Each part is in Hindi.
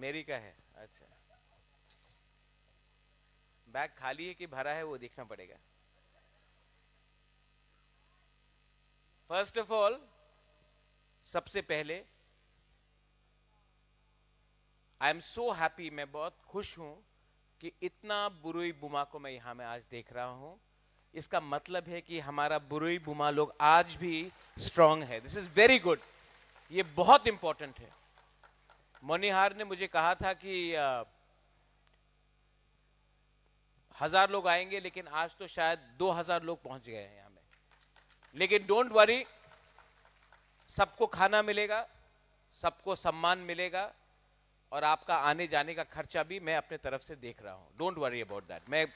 मेरी का है। अच्छा, बैग खाली है कि भरा है वो देखना पड़ेगा। फर्स्ट ऑफ ऑल, सबसे पहले आई एम सो हैप्पी, मैं बहुत खुश हूं कि इतना बुरुई बुमा को मैं यहां में आज देख रहा हूं। इसका मतलब है कि हमारा बुरुई बुमा लोग आज भी स्ट्रांग है। दिस इज वेरी गुड, ये बहुत इंपॉर्टेंट है। मनिहार ने मुझे कहा था कि 1000 लोग आएंगे, लेकिन आज तो शायद 2000 लोग पहुंच गए हैं यहां में। लेकिन डोंट वरी, सबको खाना मिलेगा, सबको सम्मान मिलेगा, और आपका आने जाने का खर्चा भी मैं अपने तरफ से देख रहा हूं। Don't worry about that.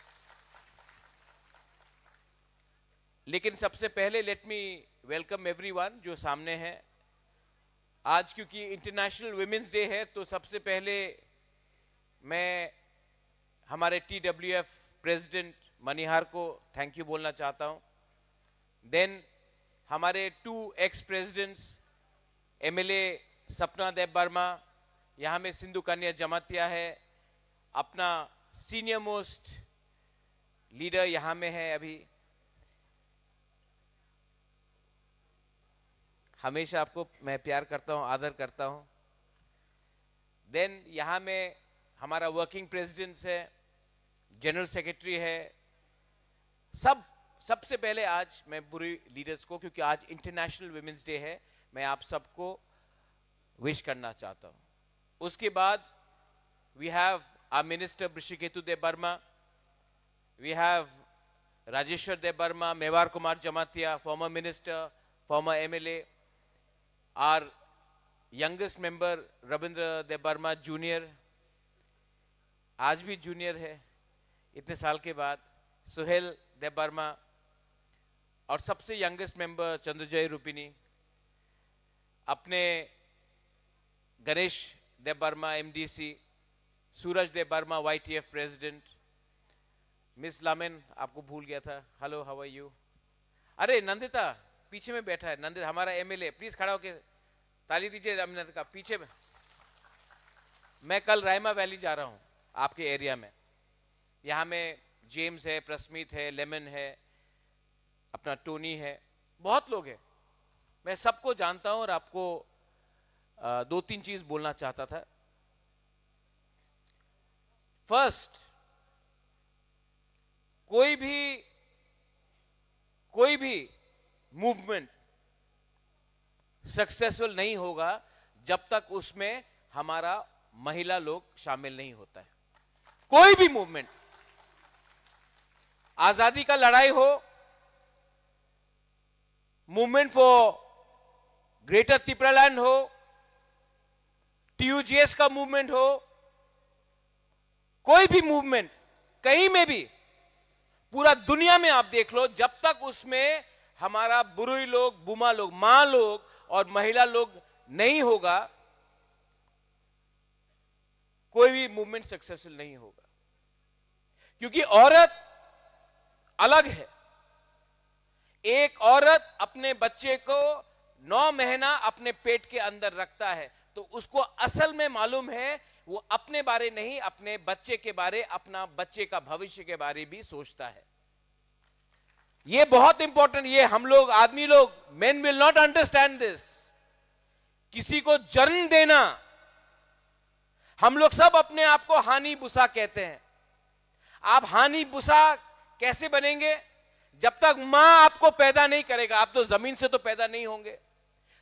लेकिन सबसे पहले लेट मी वेलकम एवरीवन जो सामने है। आज क्योंकि इंटरनेशनल वुमेन्स डे है, तो सबसे पहले मैं हमारे TWF प्रेसिडेंट मनिहार को थैंक यू बोलना चाहता हूं। देन हमारे 2 एक्स प्रेसिडेंट्स, MLA सपना देव वर्मा, यहां में सिंधु कन्या जमातिया है, अपना सीनियर मोस्ट लीडर यहां में है अभी। हमेशा आपको मैं प्यार करता हूं, आदर करता हूं। देन यहां में हमारा वर्किंग प्रेसिडेंट है, जनरल सेक्रेटरी है। सबसे पहले आज मैं बुरी लीडर्स को, क्योंकि आज इंटरनेशनल वुमेन्स डे है, मैं आप सबको विश करना चाहता हूं। उसके बाद we have our minister Brishiketu Dev Varma, we have Rajeshwar Dev Varma, Mewar Kumar Jamatia, former minister, former MLA, our youngest member Ravindra Dev Varma junior, आज भी जूनियर है इतने साल के बाद, सुहेल देव वर्मा, और सबसे यंगेस्ट मेंबर चंद्रजय रूपिनी, अपने गणेश देव वर्मा MDC, सूरज देव वर्मा YTF प्रेसिडेंट, मिस लामेन आपको भूल गया था, हेलो हाउ आर यू। अरे नंदिता पीछे में बैठा है, नंदिता हमारा MLA, प्लीज खड़ा होके ताली दीजिए नंदिता का। पीछे में मैं कल रायमा वैली जा रहा हूं आपके एरिया में, यहां में जेम्स है, प्रस्मित है, लेमन है, अपना टोनी है, बहुत लोग हैं। मैं सबको जानता हूं और आपको 2-3 चीज बोलना चाहता था। फर्स्ट, कोई भी मूवमेंट सक्सेसफुल नहीं होगा जब तक उसमें हमारा महिला लोग शामिल नहीं होता है। कोई भी मूवमेंट, आजादी का लड़ाई हो, मूवमेंट फॉर ग्रेटर त्रिपुरालैंड हो, TUGS का मूवमेंट हो, कोई भी मूवमेंट कहीं में भी, पूरा दुनिया में आप देख लो, जब तक उसमें हमारा बुरुई लोग, बुमा लोग, मां लोग और महिला लोग नहीं होगा, कोई भी मूवमेंट सक्सेसफुल नहीं होगा। क्योंकि औरत अलग है। एक औरत अपने बच्चे को 9 महीना अपने पेट के अंदर रखता है, तो उसको असल में मालूम है, वो अपने बारे नहीं, अपने बच्चे के बारे, अपना बच्चे का भविष्य के बारे भी सोचता है। ये बहुत इंपॉर्टेंट, ये हम लोग आदमी लोग, men will not understand this. किसी को जन्म देना, हम लोग सब अपने आप को हानि बुसा कहते हैं। आप हानि बुसा कैसे बनेंगे? जब तक मां आपको पैदा नहीं करेगा, आप तो जमीन से तो पैदा नहीं होंगे।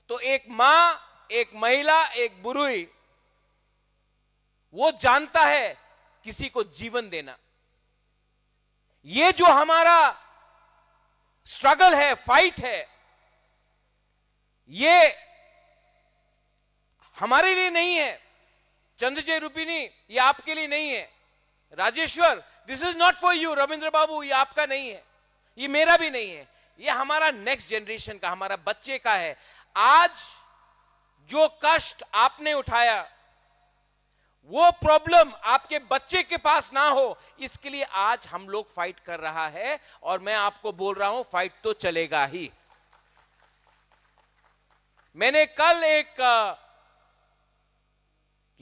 तो एक मां, एक महिला, एक बुरुई, वो जानता है किसी को जीवन देना। ये जो हमारा स्ट्रगल है, फाइट है, ये हमारे लिए नहीं है। चंद्रजय रूपिनी, ये आपके लिए नहीं है। Rajeshwar, this is not for you. Ravindra Babu, ये आपका नहीं है, ये मेरा भी नहीं है, ये हमारा नेक्स्ट जनरेशन का, हमारा बच्चे का है। आज जो कष्ट आपने उठाया, वो प्रॉब्लम आपके बच्चे के पास ना हो, इसके लिए आज हम लोग फाइट कर रहा है। और मैं आपको बोल रहा हूं, फाइट तो चलेगा ही। मैंने कल एक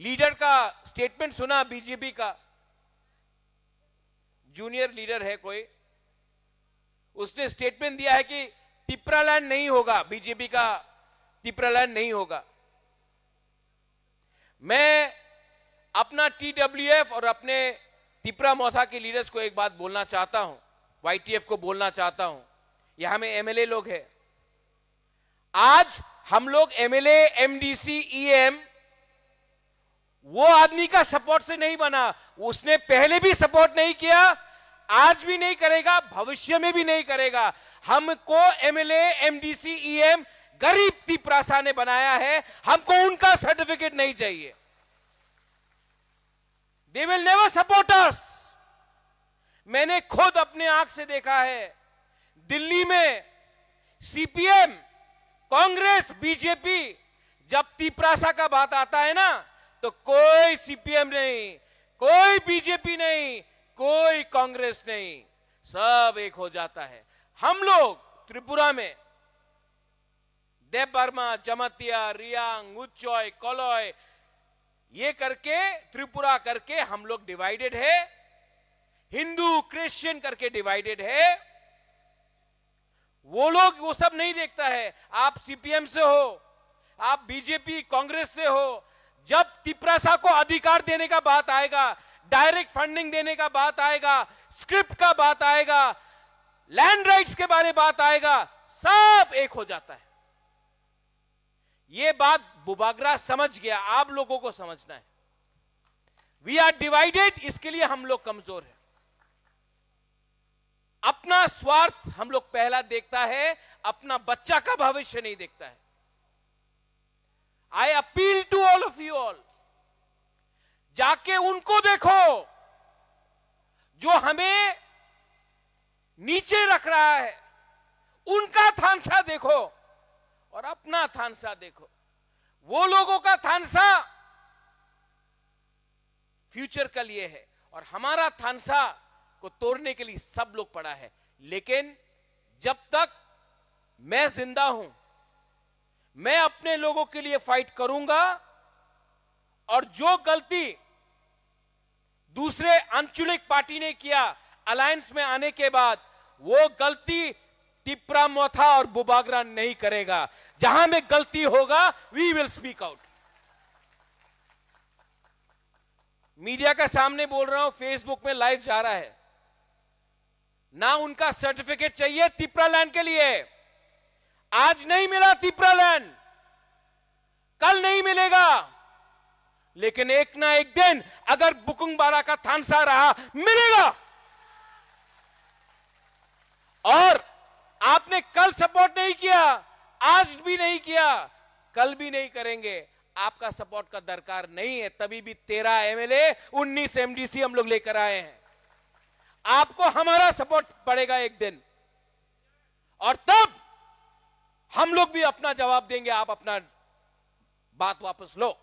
लीडर का स्टेटमेंट सुना, बीजेपी का जूनियर लीडर है कोई, उसने स्टेटमेंट दिया है कि तिप्रालैंड नहीं होगा, बीजेपी का तिप्रालैंड नहीं होगा। मैं अपना TWF और अपने तिप्रा मोथा के लीडर्स को एक बात बोलना चाहता हूं, YTF को बोलना चाहता हूं, यहां में MLA लोग हैं। आज हम लोग MLA, MDC, EM वो आदमी का सपोर्ट से नहीं बना, उसने पहले भी सपोर्ट नहीं किया, आज भी नहीं करेगा, भविष्य में भी नहीं करेगा। हमको MLA, MDC, EM गरीब तिप्रासा ने बनाया है, हमको उनका सर्टिफिकेट नहीं चाहिए। They will never support us। मैंने खुद अपने आंख से देखा है, दिल्ली में CPM, कांग्रेस, बीजेपी, जब तिप्रासा का बात आता है ना, तो कोई CPM नहीं, कोई बीजेपी नहीं, कोई कांग्रेस नहीं, सब एक हो जाता है। हम लोग त्रिपुरा में देवबर्मा, जमातिया, रियांग, उच्चॉय, कोलोय, ये करके त्रिपुरा करके हम लोग डिवाइडेड है, हिंदू क्रिश्चियन करके डिवाइडेड है। वो लोग वो सब नहीं देखता है। आप CPM से हो, आप बीजेपी कांग्रेस से हो, जब तिप्रासा को अधिकार देने का बात आएगा, डायरेक्ट फंडिंग देने का बात आएगा, स्क्रिप्ट का बात आएगा, लैंड राइट्स के बारे बात आएगा, सब एक हो जाता है। ये बात बुबागरा समझ गया, आप लोगों को समझना है। वी आर डिवाइडेड, इसके लिए हम लोग कमजोर हैं। अपना स्वार्थ हम लोग पहला देखता है, अपना बच्चा का भविष्य नहीं देखता है। I appeal to all of you all, जाके उनको देखो जो हमें नीचे रख रहा है, उनका थानसा देखो और अपना थानसा देखो। वो लोगों का थानसा फ्यूचर के लिए है और हमारा थानसा को तोड़ने के लिए सब लोग पड़ा है। लेकिन जब तक मैं जिंदा हूं, मैं अपने लोगों के लिए फाइट करूंगा और जो गलती दूसरे आंचलिक पार्टी ने किया अलायंस में आने के बाद, वो गलती तिप्रा मोथा और बुबागरा नहीं करेगा। जहां में गलती होगा, we will speak out. Media के सामने बोल रहा हूं, फेसबुक में लाइव जा रहा है ना, उनका सर्टिफिकेट चाहिए तिप्रालैंड के लिए। आज नहीं मिला तिप्रालैंड, कल नहीं मिलेगा, लेकिन एक ना एक दिन अगर बुकुंगबारा का थानसा रहा, मिलेगा। और आपने कल सपोर्ट नहीं किया, आज भी नहीं किया, कल भी नहीं करेंगे, आपका सपोर्ट का दरकार नहीं है। तभी भी 13 MLA, 19 MDC हम लोग लेकर आए हैं। आपको हमारा सपोर्ट पड़ेगा एक दिन, और तब हम लोग भी अपना जवाब देंगे। आप अपना बात वापस लो।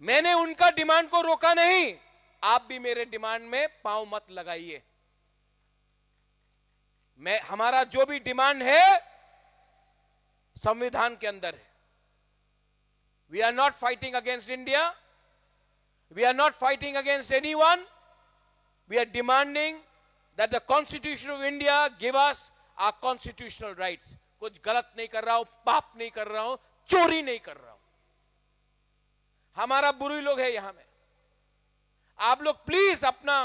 मैंने उनका डिमांड को रोका नहीं, आप भी मेरे डिमांड में पांव मत लगाइए। हमारा जो भी डिमांड है संविधान के अंदर है। We are not fighting against India, we are not fighting against anyone, we are demanding that the constitution of India give us our constitutional rights. कुछ गलत नहीं कर रहा हूं, पाप नहीं कर रहा हूं, चोरी नहीं कर रहा हूं। हमारा बुरी लोग है यहां में, आप लोग प्लीज अपना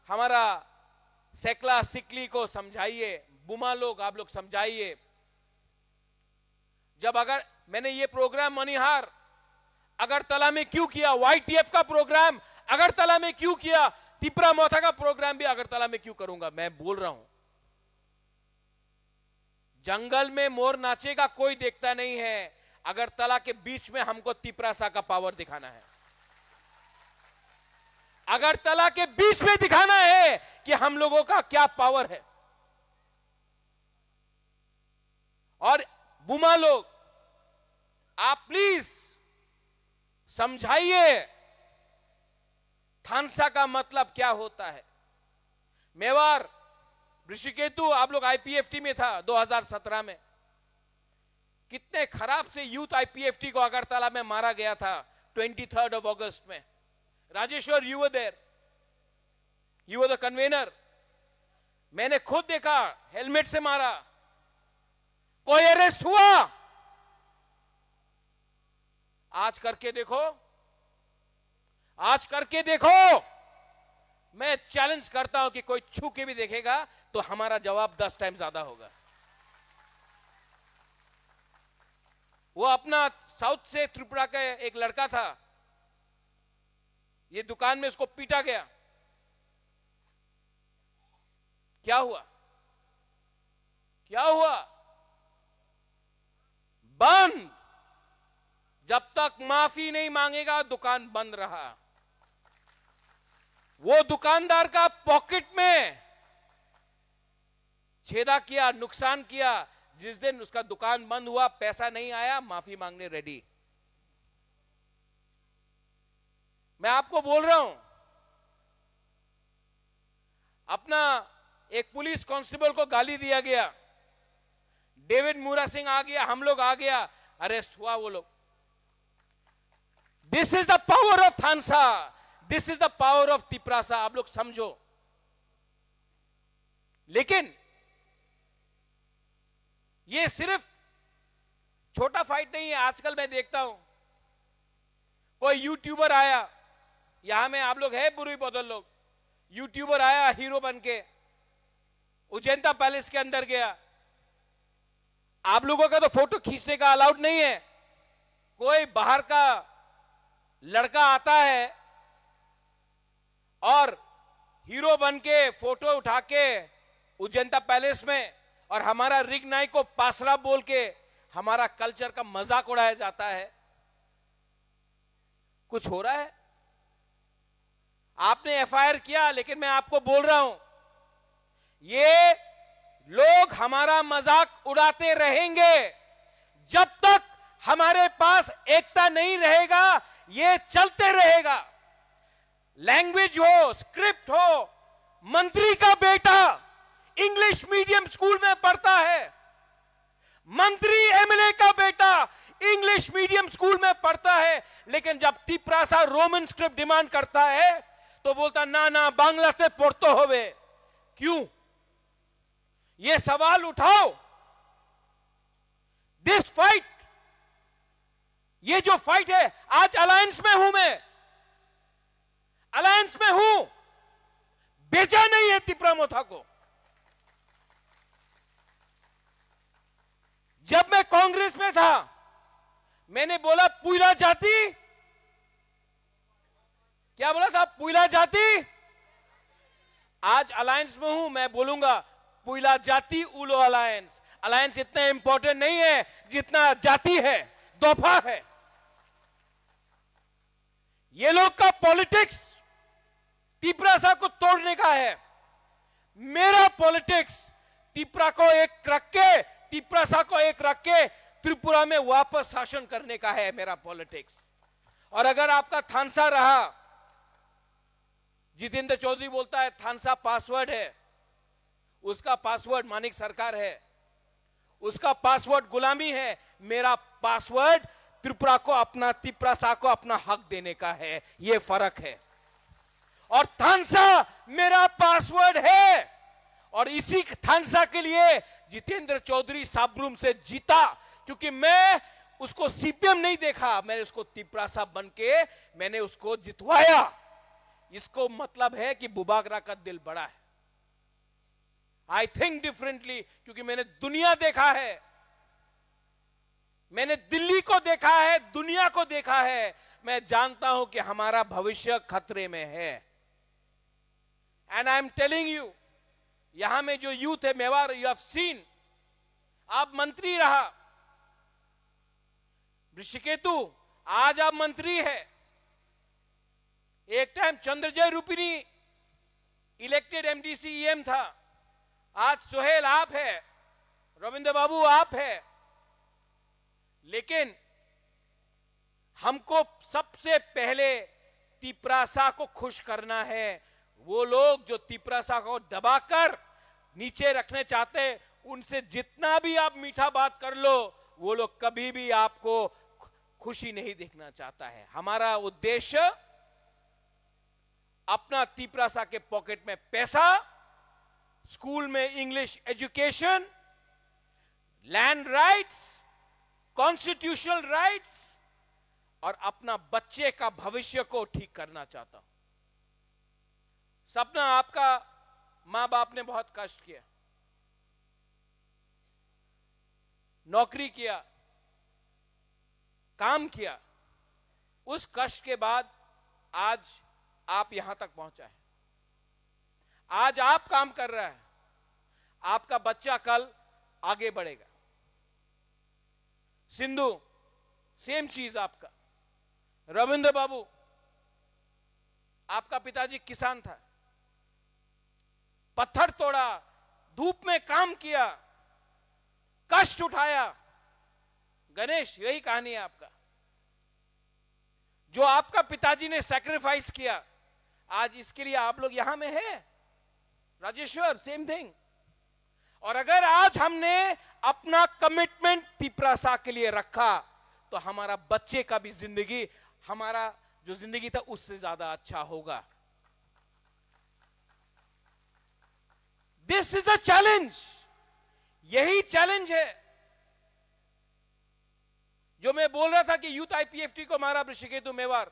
हमारा सेकला सिकली को समझाइए, बुमा लोग आप लोग समझाइए। जब अगर मैंने ये प्रोग्राम मणिहार अगरतला में क्यों किया, YTF का प्रोग्राम अगरतला में क्यों किया, तिप्रा मोथा का प्रोग्राम भी अगरतला में क्यों करूंगा। मैं बोल रहा हूं, जंगल में मोर नाचेगा कोई देखता नहीं है, अगरतला के बीच में हमको तिप्रासा का पावर दिखाना है। अगरतला के बीच में दिखाना है कि हम लोगों का क्या पावर है। और बुमा लोग आप प्लीज समझाइए थानसा का मतलब क्या होता है। मेवार ऋषिकेतु आप लोग IPFT में था 2017 में, कितने खराब से यूथ IPFT को अगरतला में मारा गया था। 23rd of August में. Rajeshwar, you were there. You were the convener. मैंने खुद देखा, हेलमेट से मारा. कोई अरेस्ट हुआ? आज करके देखो, आज करके देखो. मैं चैलेंज करता हूं कि कोई छू के भी देखेगा तो हमारा जवाब 10 टाइम ज्यादा होगा. वो अपना साउथ से त्रिपुरा का एक लड़का था, ये दुकान में उसको पीटा गया. क्या हुआ? क्या हुआ? बंद. जब तक माफी नहीं मांगेगा दुकान बंद रहा. वो दुकानदार का पॉकेट में छेदा किया, नुकसान किया. जिस दिन उसका दुकान बंद हुआ, पैसा नहीं आया, माफी मांगने रेडी. मैं आपको बोल रहा हूं, अपना एक पुलिस कांस्टेबल को गाली दिया गया, डेविड मूरा सिंह आ गया, हम लोग आ गया, अरेस्ट हुआ वो लोग. This is the power of Thansa, this is the power of Tiprasa. आप लोग समझो. लेकिन ये सिर्फ छोटा फाइट नहीं है. आजकल मैं देखता हूं कोई यूट्यूबर आया, यहां में आप लोग है बुरी बदल लोग, यूट्यूबर आया हीरो बनके, उजैंता पैलेस के अंदर गया. आप लोगों का तो फोटो खींचने का अलाउड नहीं है. कोई बाहर का लड़का आता है और हीरो बनके फोटो उठा के उजैंता पैलेस में, और हमारा रिग नाइक को पासरा बोल के हमारा कल्चर का मजाक उड़ाया जाता है. कुछ हो रहा है? आपने एफआईआर किया, लेकिन मैं आपको बोल रहा हूं, ये लोग हमारा मजाक उड़ाते रहेंगे जब तक हमारे पास एकता नहीं रहेगा. ये चलते रहेगा. लैंग्वेज हो, स्क्रिप्ट हो. मंत्री का बेटा इंग्लिश मीडियम स्कूल में पढ़ता है, मंत्री एमएलए का बेटा इंग्लिश मीडियम स्कूल में पढ़ता है, लेकिन जब तिपरासा रोमन स्क्रिप्ट डिमांड करता है तो बोलता ना ना बांग्ला से पढ़ते होवे. क्यों? ये सवाल उठाओ. दिस फाइट, ये जो फाइट है, आज अलायंस में हूं मैं, अलायंस में हूं. बेचा नहीं है तिपरा मोथा को. जब मैं कांग्रेस में था, मैंने बोला पुइला जाति, क्या बोला था? पुइला जाति. आज अलायंस में हूं, मैं बोलूंगा पुइला जाति उलो अलायंस. अलायंस इतना इंपॉर्टेंट नहीं है जितना जाति है, दफा है. ये लोग का पॉलिटिक्स तिपरासा को तोड़ने का है. मेरा पॉलिटिक्स तिपरा को एक रख के, तिपरासा को एक रख के त्रिपुरा में वापस शासन करने का है मेरा पॉलिटिक्स. और अगर आपका थानसा रहा, जितेंद्र चौधरी बोलता है थानसा पासवर्ड है, उसका पासवर्ड मानिक सरकार है, उसका पासवर्ड गुलामी है. मेरा पासवर्ड त्रिपुरा को अपना, तिपरासा को अपना हक देने का है. यह फर्क है. और थानसा मेरा पासवर्ड है, और इसी थानसा के लिए जितेंद्र चौधरी साबरूम से जीता, क्योंकि मैं उसको सीपीएम नहीं देखा, मैंने उसको तिपरासा बनके मैंने उसको जितवाया. इसको मतलब है कि बुबागरा का दिल बड़ा है. आई थिंक डिफरेंटली, क्योंकि मैंने दुनिया देखा है, मैंने दिल्ली को देखा है, दुनिया को देखा है. मैं जानता हूं कि हमारा भविष्य खतरे में है. And I am telling you, यहां में जो यूथ है मेवाड़, यू हैव सीन, आप मंत्री रहा, ऋषिकेतु आज आप मंत्री है. एक time Chandrajay रूपिणी elected MDC EM था, आज सोहेल आप है, रविंद्र बाबू आप है. लेकिन हमको सबसे पहले तिपरासा को खुश करना है. वो लोग जो तिपरासा को दबाकर नीचे रखने चाहते, उनसे जितना भी आप मीठा बात कर लो, वो लोग कभी भी आपको खुशी नहीं देखना चाहता है। हमारा उद्देश्य अपना तिपरासा के पॉकेट में पैसा, स्कूल में English education, land rights, constitutional rights और अपना बच्चे का भविष्य को ठीक करना चाहता हूं। सपना आपका मां बाप ने बहुत कष्ट किया, नौकरी किया, काम किया, उस कष्ट के बाद आज आप यहां तक पहुंचा है। आज आप काम कर रहा है, आपका बच्चा कल आगे बढ़ेगा। सिंधु सेम चीज आपका। रविंद्र बाबू, आपका पिताजी किसान था, पत्थर तोड़ा, धूप में काम किया, कष्ट उठाया। गणेश, यही कहानी है आपका। जो आपका पिताजी ने सैक्रिफाइस किया, आज इसके लिए आप लोग यहां में हैं। Rajeshwar, same thing. और अगर आज हमने अपना कमिटमेंट तिपरासा के लिए रखा तो हमारा बच्चे का भी जिंदगी, हमारा जो जिंदगी था उससे ज्यादा अच्छा होगा। This is a challenge. यही चैलेंज है जो मैं बोल रहा था कि यूथ आईपीएफटी को मारा ऋषिकेतु मेवार,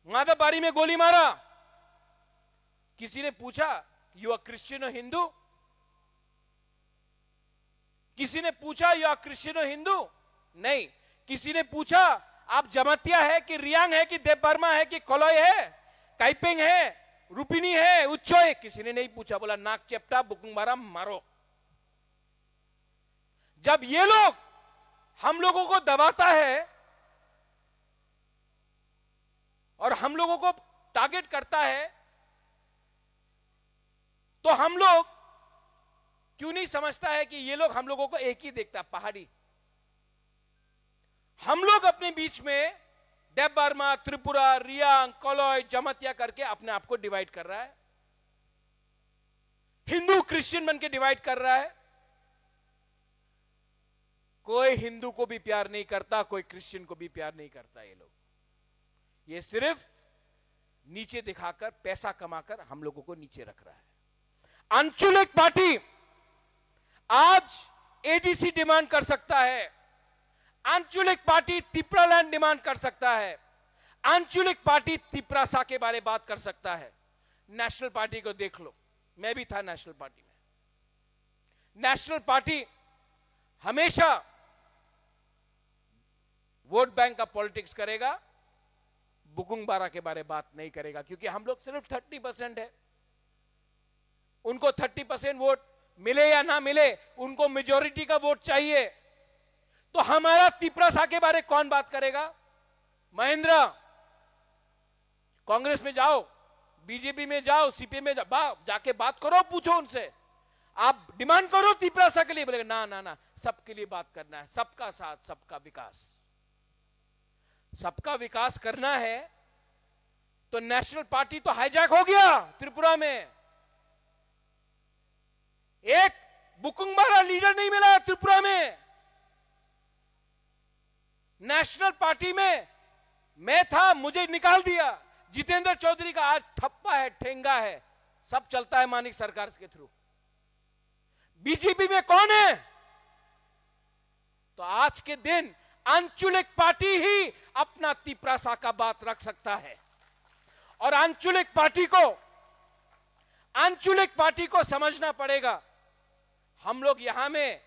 माधवबारी में गोली मारा। किसी ने पूछा यू आर क्रिश्चियन और हिंदू? किसी ने पूछा यू आर क्रिश्चियन और हिंदू? नहीं। किसी ने पूछा आप जमातिया है कि रियांग है कि देवबर्मा है कि कोलोय है, काइपेंग है, रुपिनी है, उच्चोय? किसी ने नहीं पूछा। बोला नाक चेप्टा बुकुंगबारा मारो। जब ये लोग हम लोगों को दबाता है और हम लोगों को टारगेट करता है तो हम लोग क्यों नहीं समझता है कि ये लोग हम लोगों को एक ही देखता, पहाड़ी। हम लोग अपने बीच में देवबर्मा, त्रिपुरा, रियांग, कोलोय, जमातिया करके अपने आप को डिवाइड कर रहा है। हिंदू क्रिश्चियन बन के डिवाइड कर रहा है। कोई हिंदू को भी प्यार नहीं करता, कोई क्रिश्चियन को भी प्यार नहीं करता। ये लोग ये सिर्फ नीचे दिखाकर, पैसा कमाकर हम लोगों को नीचे रख रहा है। आंचलिक पार्टी आज एडीसी डिमांड कर सकता है, आंचलिक पार्टी तिपरालैंड डिमांड कर सकता है, आंचलिक पार्टी तिपरासा के बारे बात कर सकता है। नेशनल पार्टी को देख लो, मैं भी था नेशनल पार्टी में। नेशनल पार्टी हमेशा वोट बैंक का पॉलिटिक्स करेगा, बुकुंगबारा के बारे बात नहीं करेगा, क्योंकि हम लोग सिर्फ 30% है। उनको 30% वोट मिले या ना मिले, उनको मेजॉरिटी का वोट चाहिए। तो हमारा तिपरासा के बारे कौन बात करेगा? महेंद्र, कांग्रेस में जाओ, बीजेपी में जाओ, सीपीएम में जाओ, जाके बात करो, पूछो उनसे, आप डिमांड करो तिपरासा के लिए। बोलेगा ना ना ना, सबके लिए बात करना है, सबका साथ, सबका विकास। सबका विकास करना है तो नेशनल पार्टी तो हाईजैक हो गया त्रिपुरा में। एक बुकुंगबारा लीडर नहीं मिला त्रिपुरा में। नेशनल पार्टी में मैं था, मुझे निकाल दिया। जितेंद्र चौधरी का आज ठप्पा है, ठेंगा है, सब चलता है मानिक सरकार के थ्रू। बीजेपी में कौन है? तो आज के दिन आंचलिक पार्टी ही अपना तिपरासा का बात रख सकता है। और आंचलिक पार्टी को समझना पड़ेगा, हम लोग यहां में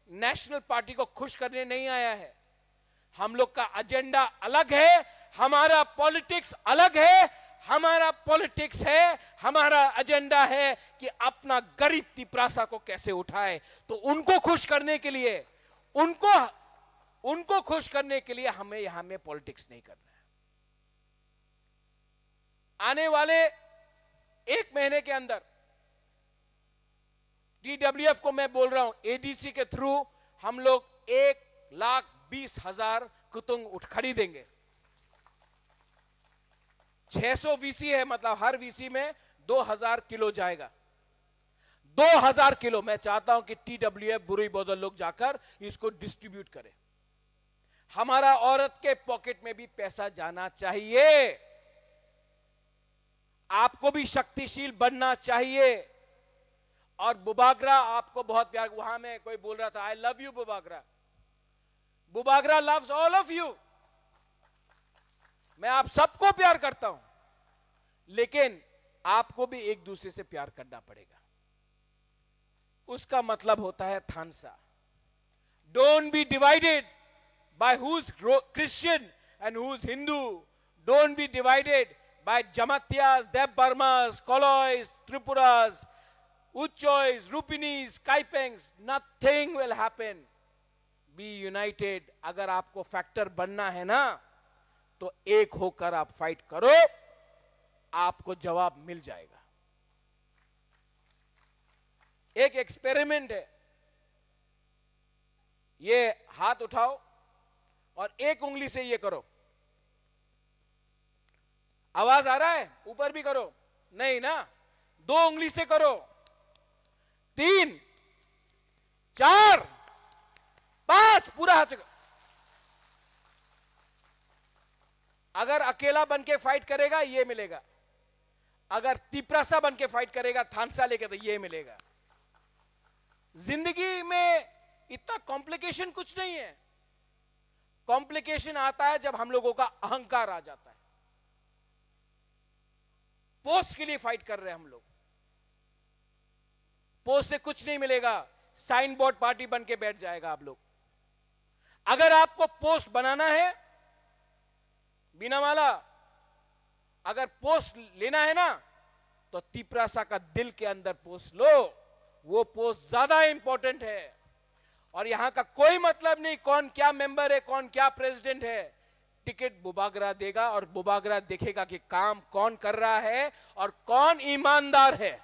नेशनल पार्टी को खुश करने नहीं आया है। हम लोग का एजेंडा अलग है, हमारा पॉलिटिक्स अलग है। हमारा पॉलिटिक्स है, हमारा एजेंडा है कि अपना गरीब तिपरासा को कैसे उठाए। तो उनको खुश करने के लिए, उनको खुश करने के लिए हमें यहां में पॉलिटिक्स नहीं करना है। आने वाले 1 महीने के अंदर डीडब्ल्यूएफ को मैं बोल रहा हूं, एडीसी के थ्रू हम लोग 1,20,000 कुतुंग खरीदेंगे। 600 वीसी है, मतलब हर वीसी में 2,000 किलो जाएगा। 2000 किलो मैं चाहता हूं कि TWF बुरी बोदल लोग जाकर इसको डिस्ट्रीब्यूट करें। हमारा औरत के पॉकेट में भी पैसा जाना चाहिए। आपको भी शक्तिशील बनना चाहिए। और बुबागरा आपको बहुत प्यार, वहां में कोई बोल रहा था I love you Bubagra. Bubagra loves all of you. मैं आप सबको प्यार करता हूं, लेकिन आपको भी एक दूसरे से प्यार करना पड़ेगा। उसका मतलब होता है Thansa. Don't be divided by who's Christian and who's Hindu. Don't be divided by Jamatyas, Deb Burmas, Kolois, Tripuras, Uchois, Rupinis, Kaipengs. Nothing will happen. Be united. अगर आपको फैक्टर बनना है ना, तो एक होकर आप फाइट करो, आपको जवाब मिल जाएगा। एक एक्सपेरिमेंट है। ये हाथ उठाओ और एक उंगली से ये करो। आवाज आ रहा है? ऊपर भी करो। नहीं ना, 2 उंगली से करो। 3, 4, 5, पूरा हाथ से करो। अगर अकेला बन के फाइट करेगा ये मिलेगा, अगर तिपरासा बन के फाइट करेगा थानसा लेके तो ये मिलेगा। जिंदगी में इतना कॉम्प्लिकेशन कुछ नहीं है। कॉम्प्लिकेशन आता है जब हम लोगों का अहंकार आ जाता है। पोस्ट के लिए फाइट कर रहे हैं हम लोग। पोस्ट से कुछ नहीं मिलेगा, साइन बोर्ड पार्टी बन के बैठ जाएगा आप लोग। अगर आपको पोस्ट बनाना है बिना माला, अगर पोस्ट लेना है ना, तो तिपरासा का दिल के अंदर पोस्ट लो। वो पोस्ट ज्यादा इंपॉर्टेंट है। और यहां का कोई मतलब नहीं कौन क्या मेंबर है, कौन क्या प्रेसिडेंट है। टिकट बुबागरा देगा और बुबागरा देखेगा कि काम कौन कर रहा है और कौन ईमानदार है।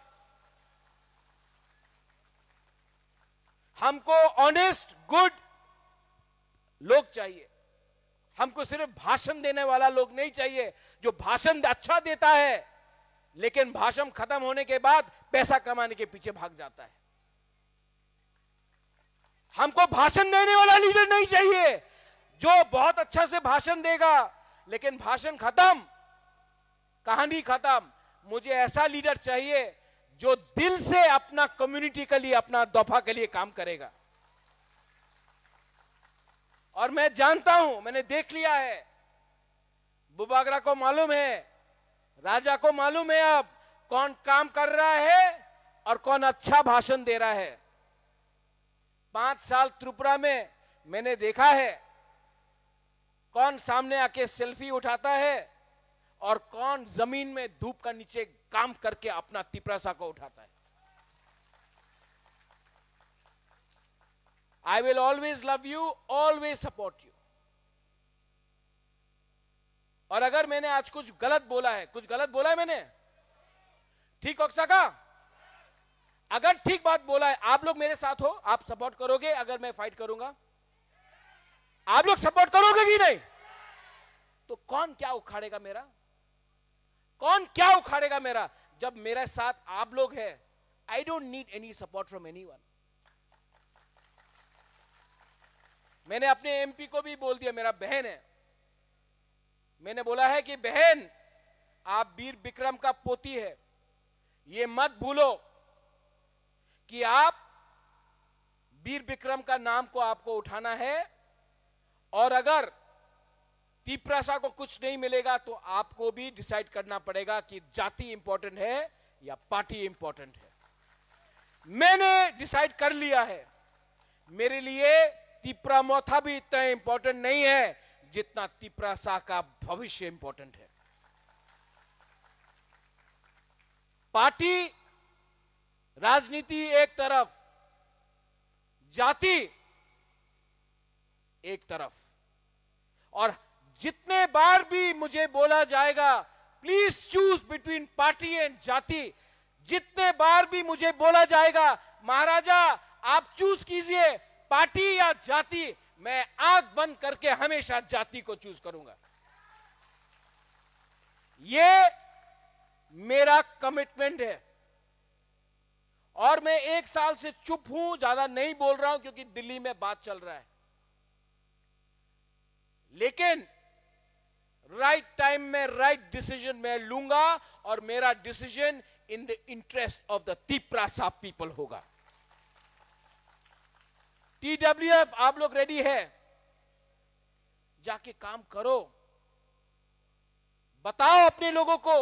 हमको ऑनेस्ट गुड लोग चाहिए। हमको सिर्फ भाषण देने वाला लोग नहीं चाहिए, जो भाषण अच्छा देता है लेकिन भाषण खत्म होने के बाद पैसा कमाने के पीछे भाग जाता है। हमको भाषण देने वाला लीडर नहीं चाहिए, जो बहुत अच्छा से भाषण देगा लेकिन भाषण खत्म, कहानी खत्म। मुझे ऐसा लीडर चाहिए जो दिल से अपना कम्युनिटी के लिए, अपना दफा के लिए काम करेगा। और मैं जानता हूं, मैंने देख लिया है, बुबागरा को मालूम है, राजा को मालूम है अब कौन काम कर रहा है और कौन अच्छा भाषण दे रहा है। 5 साल त्रिपुरा में मैंने देखा है कौन सामने आके सेल्फी उठाता है और कौन जमीन में धूप का नीचे काम करके अपना तिपरासा को उठाता है। I will always love you, always support you. और अगर मैंने आज कुछ गलत बोला है, कुछ गलत बोला है मैंने, ठीक होक्सा का? अगर ठीक बात बोला है, आप लोग मेरे साथ हो, आप सपोर्ट करोगे अगर मैं फाइट करूंगा? आप लोग सपोर्ट करोगे कि नहीं? तो कौन क्या उखाड़ेगा मेरा? कौन क्या उखाड़ेगा मेरा? जब मेरे साथ आप लोग हैं, I don't need any support from anyone. मैंने अपने एमपी को भी बोल दिया, मेरा बहन है, मैंने बोला है कि बहन आप वीर विक्रम का पोती है, ये मत भूलो कि आप वीर विक्रम का नाम को आपको उठाना है। और अगर तिपरासा को कुछ नहीं मिलेगा तो आपको भी डिसाइड करना पड़ेगा कि जाति इंपॉर्टेंट है या पार्टी इंपॉर्टेंट है। मैंने डिसाइड कर लिया है, मेरे लिए तिपरा मोथा भी इतना इंपॉर्टेंट नहीं है जितना तिपरासा का भविष्य इंपॉर्टेंट है। पार्टी राजनीति एक तरफ, जाति एक तरफ। और जितने बार भी मुझे बोला जाएगा please choose between party and जाति, जितने बार भी मुझे बोला जाएगा महाराजा आप चूज कीजिए पार्टी या जाति, मैं आंख बंद करके हमेशा जाति को चूज करूंगा। ये मेरा कमिटमेंट है। और मैं 1 साल से चुप हूं, ज्यादा नहीं बोल रहा हूं क्योंकि दिल्ली में बात चल रहा है। लेकिन राइट टाइम में राइट डिसीजन मैं लूंगा और मेरा decision in the interest of the Tiprasa people होगा। TWF आप लोग रेडी है? जाके काम करो, बताओ अपने लोगों को,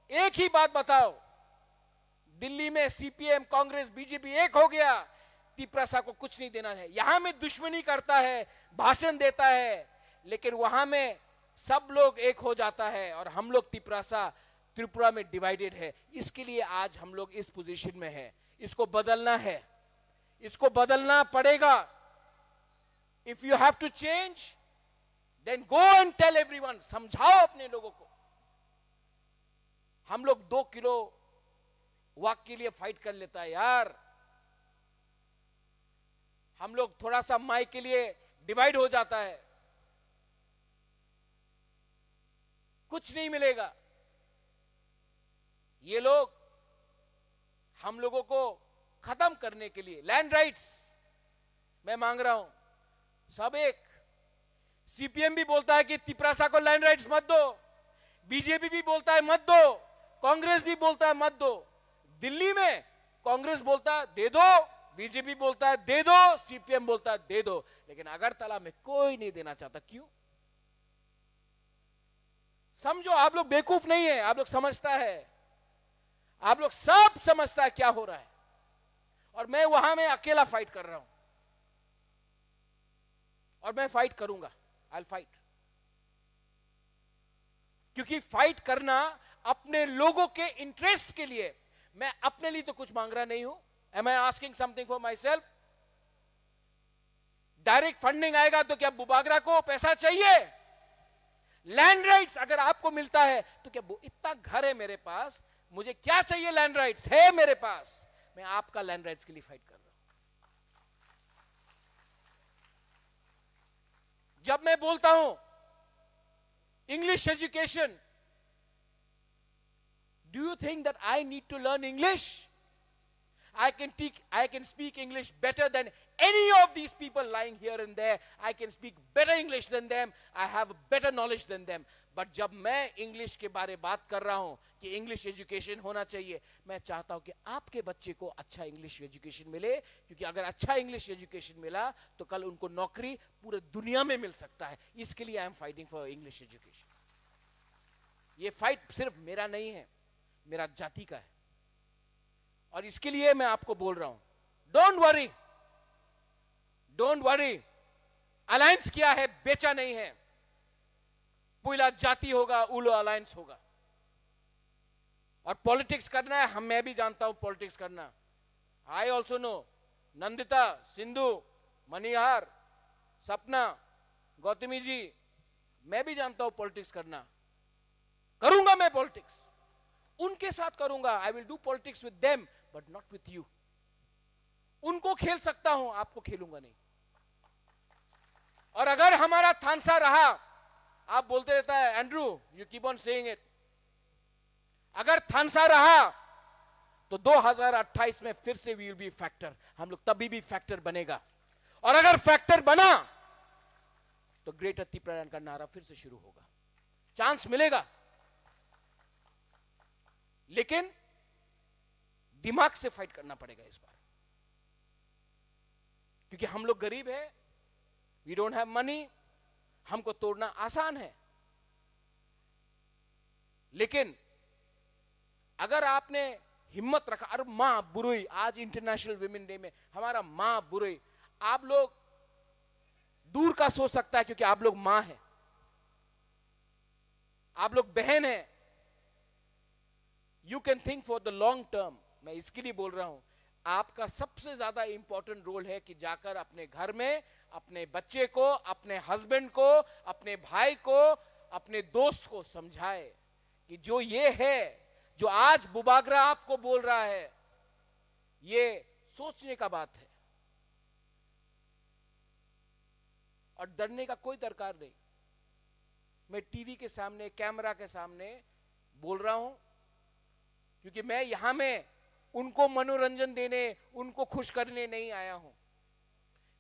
एक ही बात बताओ, दिल्ली में CPM, कांग्रेस, बीजेपी एक हो गया, तिपरासा को कुछ नहीं देना है। यहां में दुश्मनी करता है, भाषण देता है, लेकिन वहां में सब लोग एक हो जाता है और हम लोग तिपरासा त्रिपुरा में डिवाइडेड है। इसके लिए आज हम लोग इस पोजीशन में हैं। इसको बदलना है, इसको बदलना पड़ेगा। If you have to change then go and tell everyone, समझाओ अपने लोगों को। हम लोग 2 किलो वाक के लिए फाइट कर लेता है यार, हम लोग थोड़ा सा माई के लिए डिवाइड हो जाता है, कुछ नहीं मिलेगा। ये लोग हम लोगों को खत्म करने के लिए लैंड राइट्स मैं मांग रहा हूं, सब एक। CPM भी बोलता है कि तिपरासा को लैंड राइट्स मत दो, बीजेपी भी बोलता है मत दो, कांग्रेस भी बोलता है मत दो। दिल्ली में कांग्रेस बोलता है दे दो, बीजेपी बोलता है दे दो, CPM बोलता है दे दो, लेकिन अगरतला में कोई नहीं देना चाहता। क्यों? समझो, आप लोग बेवकूफ नहीं है, आप लोग समझता है, आप लोग सब समझता है क्या हो रहा है। और मैं वहां में अकेला फाइट कर रहा हूं और मैं फाइट करूंगा, आई विल फाइट। क्योंकि फाइट करना अपने लोगों के इंटरेस्ट के लिए, मैं अपने लिए तो कुछ मांग रहा नहीं हूं। Am I asking something for myself? Direct funding आएगा तो क्या बुबागरा को पैसा चाहिए? लैंड राइट्स अगर आपको मिलता है तो क्या इतना घर है मेरे पास, मुझे क्या चाहिए? लैंड राइट्स है मेरे पास, मैं आपका लैंड राइट्स के लिए फाइट कर रहा हूं। जब मैं बोलता हूं English education, do you think that I need to learn English? I can speak English better than any of these people lying here and there. I can speak better English than them. I have better knowledge than them. But जब मैं इंग्लिश के बारे बात कर रहा हूं कि इंग्लिश एजुकेशन होना चाहिए, मैं चाहता हूं कि आपके बच्चे को अच्छा इंग्लिश एजुकेशन मिले, क्योंकि अगर अच्छा इंग्लिश एजुकेशन मिला तो कल उनको नौकरी पूरे दुनिया में मिल सकता है। इसके लिए I am fighting for English education. ये फाइट सिर्फ मेरा नहीं है, मेरा जाति का है। और इसके लिए मैं आपको बोल रहा हूं, don't worry, don't worry. Alliance किया है, बेचा नहीं है। पुइला जाति होगा, उलो अलायंस होगा। और पॉलिटिक्स करना है, मैं भी जानता हूं पॉलिटिक्स करना। I also know. Nandita, Sindhu, Manihar, Sapna, Gautami जी, मैं भी जानता हूं पॉलिटिक्स करना। करूंगा मैं पॉलिटिक्स, उनके साथ करूंगा। I will do politics with them but not with you. उनको खेल सकता हूं, आपको खेलूंगा नहीं। और अगर हमारा थानसा रहा, आप बोलते रहता है Andrew, you keep on saying it, अगर थानसा रहा तो 2028 में फिर से वी विल बी फैक्टर। हम लोग तभी भी फैक्टर बनेगा। और अगर फैक्टर बना तो ग्रेटर तिपरासा का नारा फिर से शुरू होगा। चांस मिलेगा, लेकिन दिमाग से फाइट करना पड़ेगा इस बार, क्योंकि हम लोग गरीब है, वी डोंट हैव मनी। हमको तोड़ना आसान है, लेकिन अगर आपने हिम्मत रखा, अरे मां बुरुई, आज इंटरनेशनल विमेन डे में हमारा मां बुरुई, आप लोग दूर का सोच सकता है क्योंकि आप लोग मां हैं, आप लोग बहन हैं। You can think for the long term. मैं इसके लिए बोल रहा हूं, आपका सबसे ज्यादा इंपॉर्टेंट रोल है कि जाकर अपने घर में अपने बच्चे को, अपने हस्बैंड को, अपने भाई को, अपने दोस्त को समझाए कि जो ये है, जो आज बुबागरा आपको बोल रहा है, ये सोचने का बात है और डरने का कोई दरकार नहीं। मैं टीवी के सामने, कैमरा के सामने बोल रहा हूं क्योंकि मैं यहां में उनको मनोरंजन देने, उनको खुश करने नहीं आया हूं।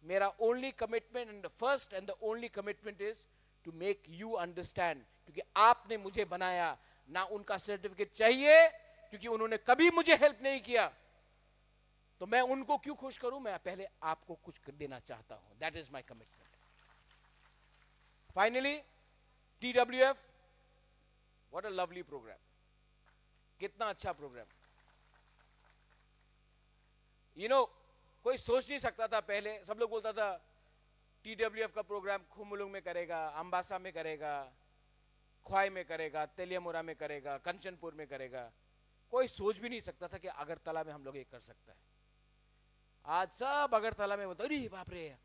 मेरा only commitment and the first and the only commitment is to make you understand, क्योंकि आपने मुझे बनाया, ना उनका सर्टिफिकेट चाहिए, क्योंकि उन्होंने कभी मुझे हेल्प नहीं किया, तो मैं उनको क्यों खुश करूं, मैं पहले आपको कुछ देना चाहता हूं। That is my commitment. Finally TWF, what a lovely programme, कितना अच्छा प्रोग्राम। यू नो, कोई सोच नहीं सकता था पहले, सब लोग बोलता था TWF का प्रोग्राम खुमुलुंग में करेगा, अंबासा में करेगा, ख्वाई में करेगा, तेलियामुरा में करेगा, कंचनपुर में करेगा। कोई सोच भी नहीं सकता था कि अगरतला में हम लोग ये कर सकता है। आज सब अगरतला में बोलते, अरे बाप रे,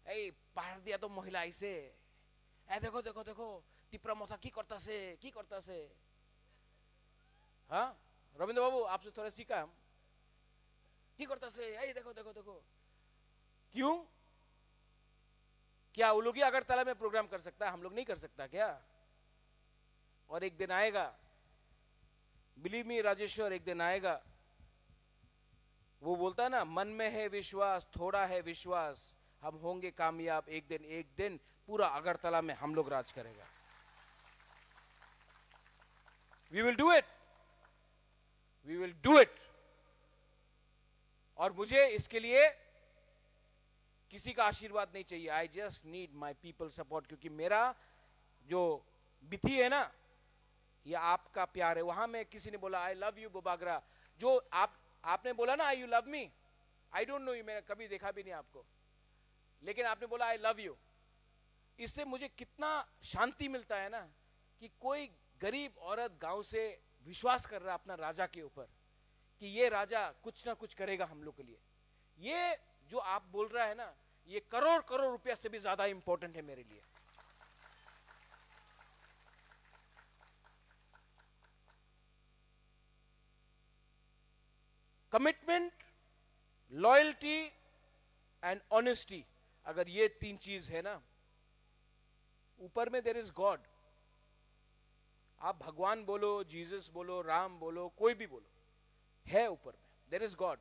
ए पहाड़ दिया तो महिला ऐसे, ए देखो देखो देखो टिप्रा मोथा की करता से। हाँ रविंद्र बाबू, आपसे थोड़ा सीखा हम, की करता से, ए देखो देखो देखो। क्यों? क्या वो लोग ही अगरतला में प्रोग्राम कर सकता है, हम लोग नहीं कर सकता क्या? और एक दिन आएगा, बिलीव मी राजेश्वर, एक दिन आएगा, वो बोलता है ना, मन में है विश्वास, थोड़ा है विश्वास, हम होंगे कामयाब एक दिन पूरा अगरतला में हम लोग राज करेगा। We will do it. और मुझे इसके लिए किसी का आशीर्वाद नहीं चाहिए, I just need my people support, क्योंकि मेरा जो बिथी है ना, ये आपका प्यार है। वहां में किसी ने बोला आई लव यू बुबागरा, जो आपने बोला ना I you love me, I don't know you, मैंने कभी देखा भी नहीं आपको, लेकिन आपने बोला आई लव यू। इससे मुझे कितना शांति मिलता है ना, कि कोई गरीब औरत गांव से विश्वास कर रहा है अपना राजा के ऊपर, कि ये राजा कुछ ना कुछ करेगा हम लोग के लिए। ये जो आप बोल रहा है ना, ये करोड़ करोड़ रुपया से भी ज्यादा इंपॉर्टेंट है मेरे लिए। कमिटमेंट, लॉयल्टी एंड ऑनेस्टी, अगर ये तीन चीज है ना, ऊपर में देयर इज गॉड। आप भगवान बोलो, जीसस बोलो, राम बोलो, कोई भी बोलो, है ऊपर में, देयर इज गॉड।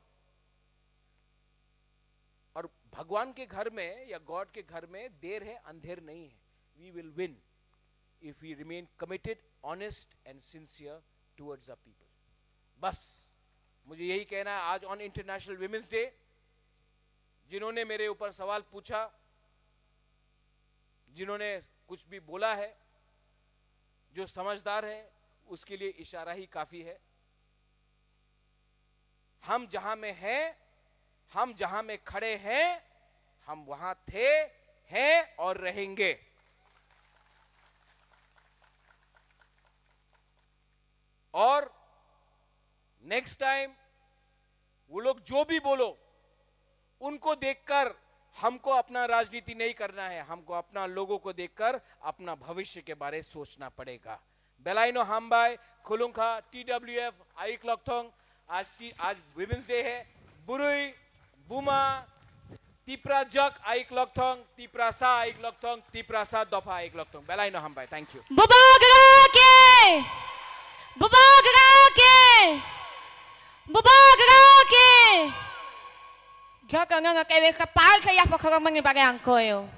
और भगवान के घर में या गॉड के घर में देर है अंधेर नहीं है। We will win if we remain committed, honest and sincere towards the people. बस मुझे यही कहना है आज ऑन इंटरनेशनल विमेंस डे। जिन्होंने मेरे ऊपर सवाल पूछा, जिन्होंने कुछ भी बोला है, जो समझदार है उसके लिए इशारा ही काफी है। हम जहां में हैं, हम जहां में खड़े हैं, हम वहां थे, हैं और रहेंगे। और नेक्स्ट टाइम वो लोग जो भी बोलो, उनको देखकर हमको अपना राजनीति नहीं करना है, हमको अपना लोगों को देखकर अपना भविष्य के बारे सोचना पड़ेगा। बेलाइनो हामबाई खुलुंखा TWF आई क्लॉकथोंग, आज विमेंस डे है। बुरुई बुमा तिप्रा जक आई क्लॉकथोंग, तिप्रा सा आई क्लॉकथोंग, तिप्रा सा दफा आई क्लॉकथोंग। बेलाइनो हामबाई, thank you. Jaka nga kay kapal kaya pa karamang ibagay ang koyo.